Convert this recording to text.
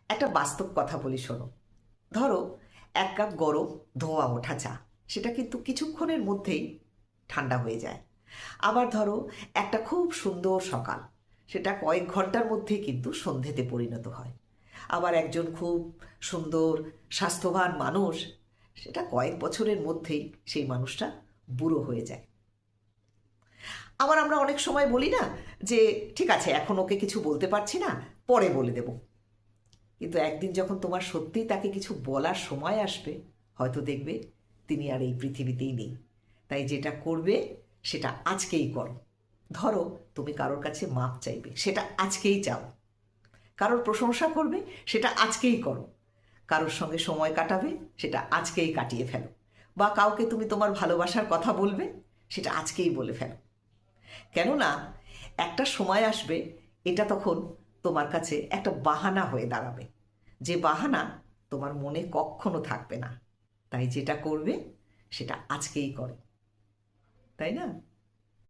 একটা বাস্তব কথা বলি, শোনো। ধরো, এক কাপ গরম ধোঁয়া ওঠা চা, সেটা কিন্তু কিছুক্ষণের মধ্যেই ঠান্ডা হয়ে যায়। আবার ধরো, একটা খুব সুন্দর সকাল, সেটা কয়েক ঘন্টার মধ্যেই কিন্তু সন্ধেতে পরিণত হয়। আবার একজন খুব সুন্দর স্বাস্থ্যবান মানুষ, সেটা কয়েক বছরের মধ্যেই সেই মানুষটা বুড়ো হয়ে যায়। আবার আমরা অনেক সময় বলি না যে ঠিক আছে, এখন ওকে কিছু বলতে পারছি না, পরে বলে দেব। কিন্তু একদিন যখন তোমার সত্যিই তাকে কিছু বলার সময় আসবে, হয়তো দেখবে তিনি আর এই পৃথিবীতেই নেই। তাই যেটা করবে সেটা আজকেই করো। ধরো, তুমি কারোর কাছে মাপ চাইবে, সেটা আজকেই চাও। কারোর প্রশংসা করবে, সেটা আজকেই করো। কারোর সঙ্গে সময় কাটাবে, সেটা আজকেই কাটিয়ে ফেলো। বা কাউকে তুমি তোমার ভালোবাসার কথা বলবে, সেটা আজকেই বলে ফেলো। কেননা একটা সময় আসবে, এটা তখন তোমার কাছে একটা বাহানা হয়ে দাঁড়াবে, যে বাহানা তোমার মনে কখনো থাকবে না। তাই যেটা করবে সেটা আজকেই করো, তাই না?